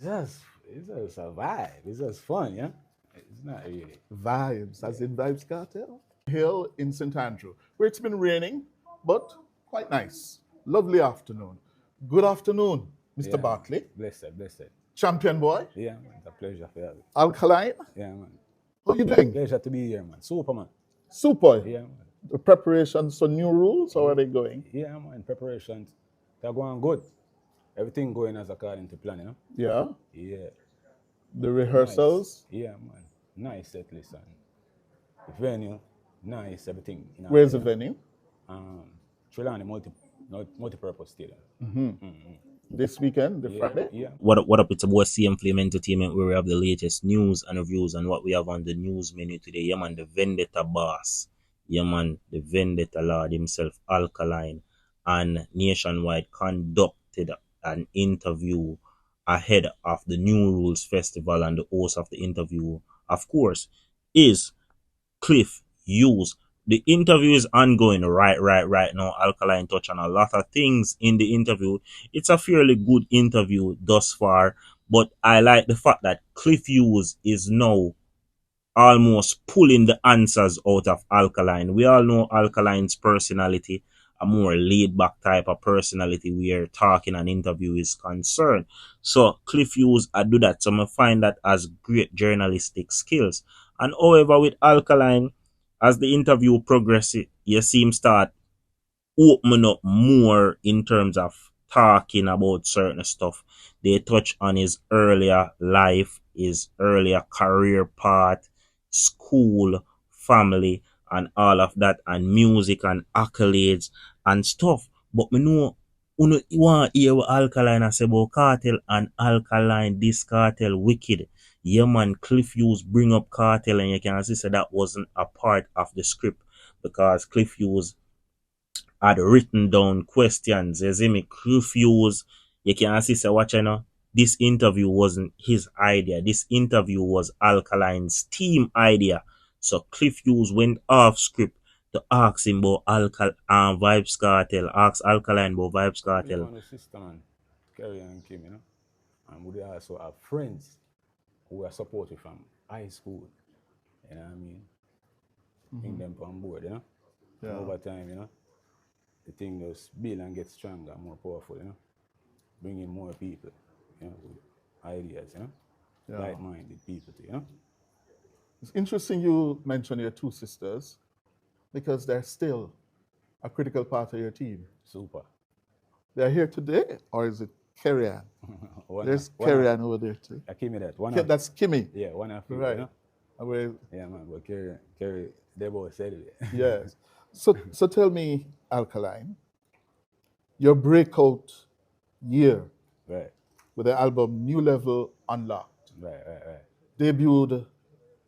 It's just a vibe. It's just fun, yeah. It's not really. Vibes, as in Vybz Kartel. Hill in St. Andrew, where it's been raining, but quite nice. Lovely afternoon. Good afternoon, Mr. Yeah, man. Bartley. Blessed, blessed. Champion boy. Yeah, man. It's a pleasure for you. Alkaline. Yeah, man. How you doing? Pleasure to be here, man. Super, man. Super. Yeah, man. The preparations for new rules, how are they going? Yeah, man. Preparations, they're going good. Everything going as according to plan, you know? Yeah. Yeah. The Nice. rehearsals. Yeah, man. Nice set list and the venue, nice everything. You know, Where's the venue? Trelawny multi-purpose stadium. This weekend, the Yeah, Friday. yeah. What up? It's about CM Flame Entertainment, where we have the latest news and reviews and what we have on the news menu today. Yeah, man, the Vendetta boss. Yeah, man, the Vendetta Lord himself, Alkaline, and Nationwide conducted an interview ahead of the Newrules Festival, and the host of the interview, of course, is Cliff Hughes. The interview is ongoing right now. Alkaline touch on a lot of things in the interview. It's a fairly good interview thus far, but I like the fact that Cliff Hughes is now almost pulling the answers out of Alkaline. We all know Alkaline's personality, a more laid back type of personality where talking and interview is concerned. So Cliff Hughes, I do that. So I find that as great journalistic skills. And however, with Alkaline, as the interview progresses, you see him start opening up more in terms of talking about certain stuff. They touch on his earlier life, his earlier career path, school, family, and all of that, and music and accolades and stuff. But me know you want to hear what Alkaline I say about Cartel and Alkaline, this Cartel wicked. Yeah, man, Cliff Hughes bring up Cartel, and you can see that wasn't a part of the script because Cliff Hughes had written down questions. You see me, Cliff Hughes, you can see, watch, you know, this interview wasn't his idea. This interview was Alkaline's team idea. So Cliff Hughes went off script to ask him about Vybz Kartel, ask Alkaline about Vybz Kartel. My sister, man, Kerry and Kim, you know. And we also have friends who are supported from high school. You know what I mean? Bring them on board, you know. Yeah. Over time, you know, the thing just build and get stronger, more powerful, you know. Bring in more people, you know, with ideas, you know. Yeah. Like-minded people, you know. It's interesting you mention your two sisters because they're still a critical part of your team. Super. They're here today, or is it Kerry Ann? There's Kerry Ann over there too. Give me that. That's Kimmy. Yeah, one of you, Right. you know. Yeah, man, but Kerry, they both said it. Yes. So tell me, Alkaline, your breakout year Right, with the album New Level Unlocked right. debuted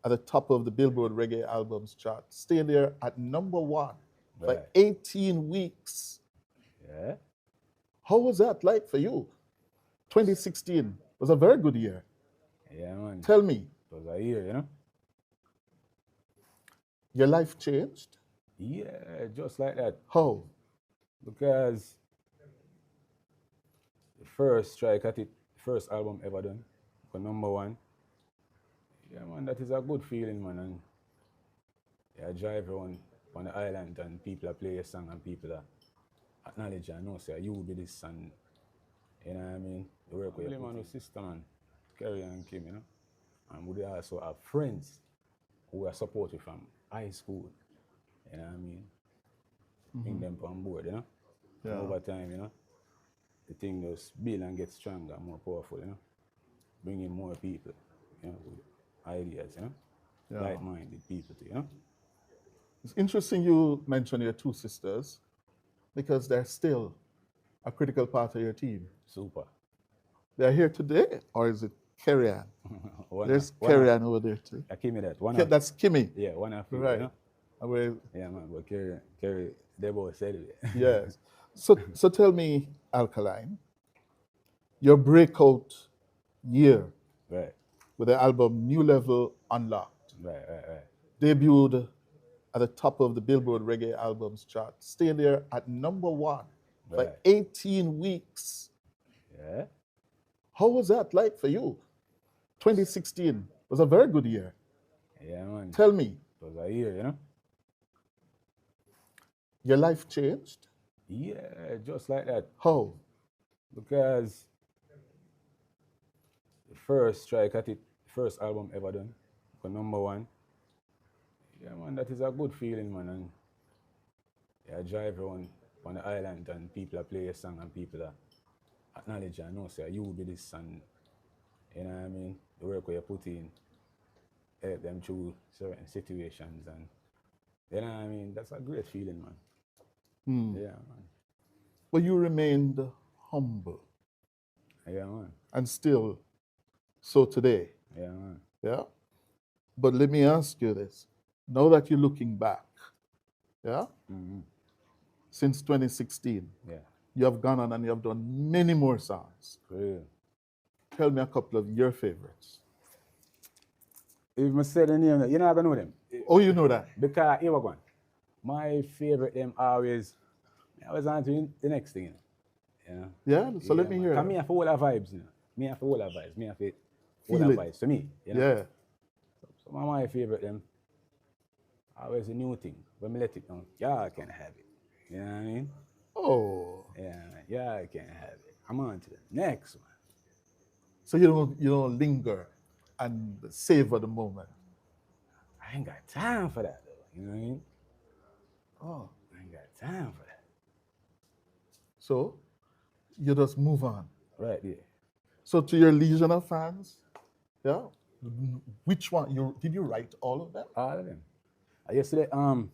at the top of the Billboard Reggae Albums chart, stayed there at number 1 for Right. 18 weeks. Yeah. How was that like for you? 2016 was a very good year. Yeah, man. Tell me, It was a year, you know. your life changed? Yeah, just like that. How? Because the first strike at it, first album ever done, for number 1. Yeah, man, that is a good feeling, man. And yeah, drive around on the island and people are play a song and people are acknowledge and know say you be this and you know what I mean. You work with your man with sister, man, Kerry and Kim, you know. And we also have friends who are supported from high school. You know what I mean? Bring them on board, you know. Yeah. Over time, you know, the thing just build and get stronger, more powerful, you know. Bring in more people, you know, with ideas, you know. Yeah. Like-minded people, you know. It's interesting you mention your two sisters because they're still a critical part of your team. Super. They're here today, or is it Kerry Ann? There's Kerry Ann over there too. Give me that. That's Kimmy. Yeah, one of you, Right. you know. Yeah, man, but Kerry, they both said it. Yes. So tell me, Alkaline, your breakout year Right, with the album New Level Unlocked right. debuted at the top of the Billboard Reggae Albums chart, stayed there at number 1 for Right. 18 weeks. Yeah. How was that like for you? 2016 was a very good year. Yeah, man. Tell me, It was a year, you know? your life changed? Yeah, just like that. How? Because the first strike at it, first album ever done, got #1. Yeah, man, that is a good feeling, man. And I drive around on the island and people are play a song and people are acknowledge and know say you be this and you know what I mean, the work where you put in, help them through certain situations and you know what I mean, that's a great feeling, man. Yeah, man. But you remained humble Yeah, man. and still so today. Yeah, man. Yeah? But let me ask you this. Now that you're looking back, yeah? Since 2016, Yeah. you have gone on and you have done many more songs. For real. Tell me a couple of your favorites. If I say the name, you're not gonna know them. Oh, you know that? Because here we go. My favorite them always I was on to the next thing, you know. Yeah? So let me hear Because that. me have all the vibes, you know. Me have all the vibes. Me have all Feel the it. vibes. So me, you know. Yeah. So my favorite them always a new thing. When me let it down, y'all can have it. You know what I mean? Oh. Yeah, y'all can have it. I'm on to the next one. So you don't linger and savor the moment. I ain't got time for that though. You know what I mean? Oh. I ain't got time for that. So you just move on. Right there. So to your Legion of fans, yeah, which one did you write all of them? All of them. Yesterday, I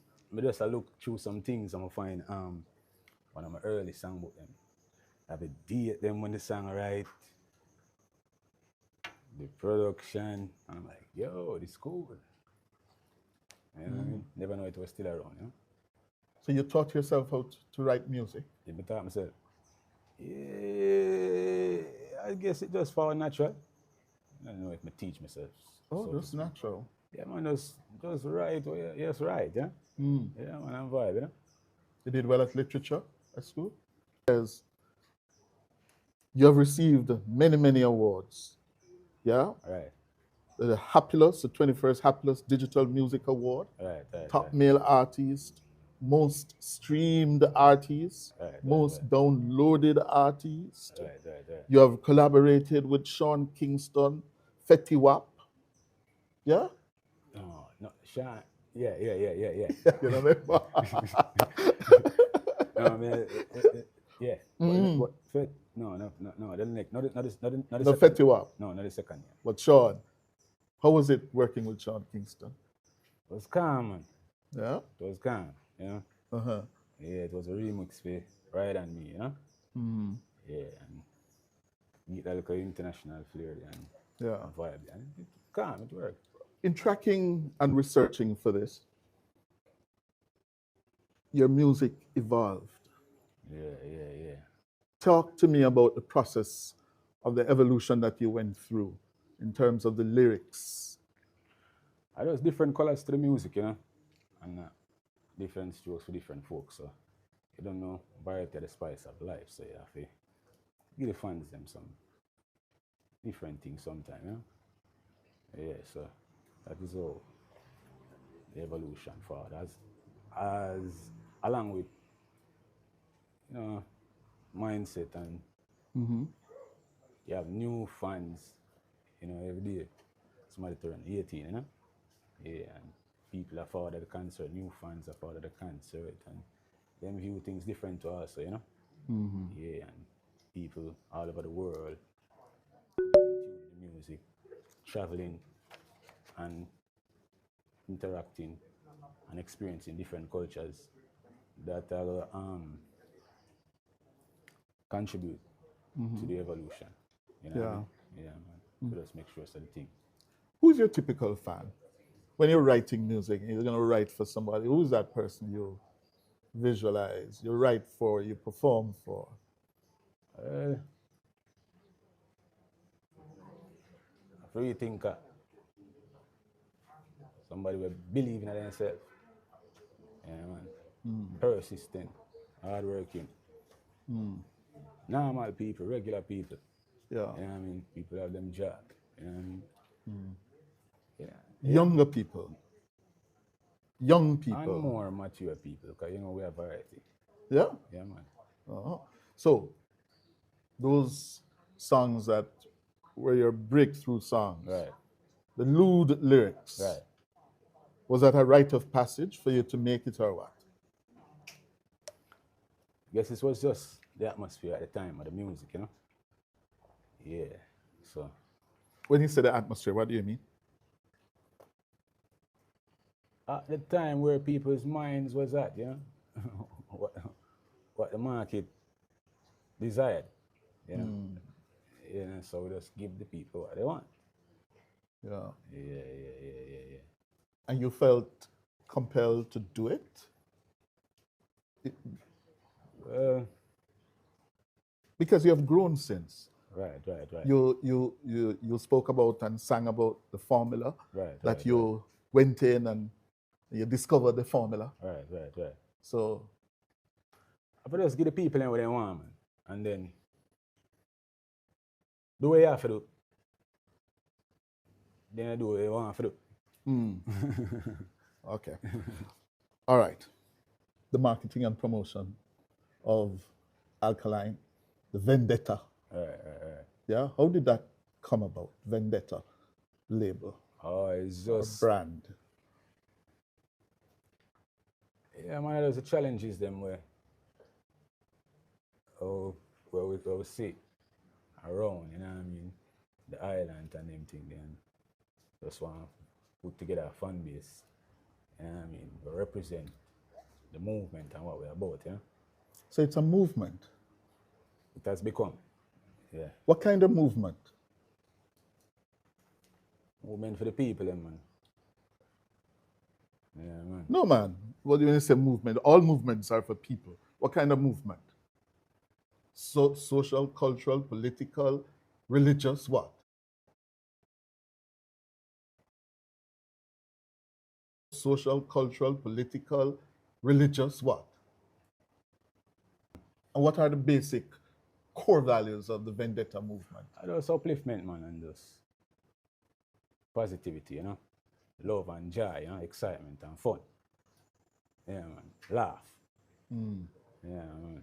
just look through some things and I find one of my early songbook them. I have a date them when the song right, the production. I'm like, yo, this cool. You know what I mean? Never know it was still around, you know? So you taught yourself how to write music. Then I thought myself, yeah, I guess it just fall natural. I don't know if I teach myself. Oh, so to that's speak. natural. Yeah, man, just right. Oh, yeah, yes, right, yeah? Yeah, man, I'm vibe, you know? You did well at literature at school. Yes. You have received many, many awards. Yeah? Right, The Happilus, the 21st Happilus Digital Music Award, right, top male artist, most streamed artist, Right, most downloaded artist. right. You have collaborated with Sean Kingston, Fetty Wap. Yeah? No, Sean. Yeah. You know No, man, yeah. What, no, the next, not the No, second. Fetty Wap. No, not the second. Yeah. But Sean, how was it working with Sean Kingston? It was calm, man. Yeah? It was calm, you know. Uh-huh. Yeah, it was a remix for Ride on Me, you know. Yeah, and meet a little international flair and Yeah. vibe, and it calm, it worked. In tracking and researching for this, your music evolved. Yeah. Talk to me about the process of the evolution that you went through in terms of the lyrics. I just different colors to the music, you know, and different strokes for different folks. So you don't know variety of the spice of life. So you have to give the fans them some different things sometimes, you know. Yeah, so that is all the evolution forward as along with you know mindset and you have new fans, you know, every day. Somebody turn 18, you know? Yeah, and people are forward at the concert, new fans are forward at the concert, and them view things different to us, so, you know? Yeah, and people all over the world getting tuned to the music, traveling and interacting and experiencing different cultures that contribute to the evolution. You know what I mean? Yeah, man. So just make sure it's the thing. Who's your typical fan? When you're writing music, you're going to write for somebody. Who's that person you visualize, you write for, you perform for? I really think somebody will believe in themselves. Yeah, man. Persistent, hardworking. Normal people, regular people. Yeah. You know what I mean? People have them job. You know what I mean? Yeah. Younger people. Young And people. more mature people, because you know we have variety. Yeah. Yeah, man. Uh-huh. So those songs that were your breakthrough songs, Right. the lewd lyrics, Right. was that a rite of passage for you to make it or what? Guess it was just the atmosphere at the time of the music, you know? Yeah. So When you say the atmosphere, what do you mean? at the time where people's minds was at, you know? what the market desired, you know? You know, so we just give the people what they want. Yeah. Yeah. And you felt compelled to do it? Because you have grown since. Right. You spoke about and sang about the formula that you went in and you discovered the formula. Right. So I just give the people what they want, man. And then do what you have to do. Then I do what you want to do. okay. All right. The marketing and promotion of Alkaline, the Vendetta. Right. Yeah. How did that come about? Vendetta label. Oh, it's just brand. Yeah, man, there's the challenges them where we see around, you know what I mean? The island and them thing then. Just want to put together a fan base. You know what I mean? We represent the movement and what we're about, you know? So it's a movement. It has become. Yeah. What kind of movement? Movement for the people, man. Yeah, man. No, man. What do you mean say movement? All movements are for people. What kind of movement? So, social, cultural, political, religious, what? Social, cultural, political, religious, what? And what are the basic core values of the Vendetta movement? Just upliftment, man, and just positivity, you know? Love and joy, you know? Excitement and fun. Yeah, man. Laugh. Yeah, man.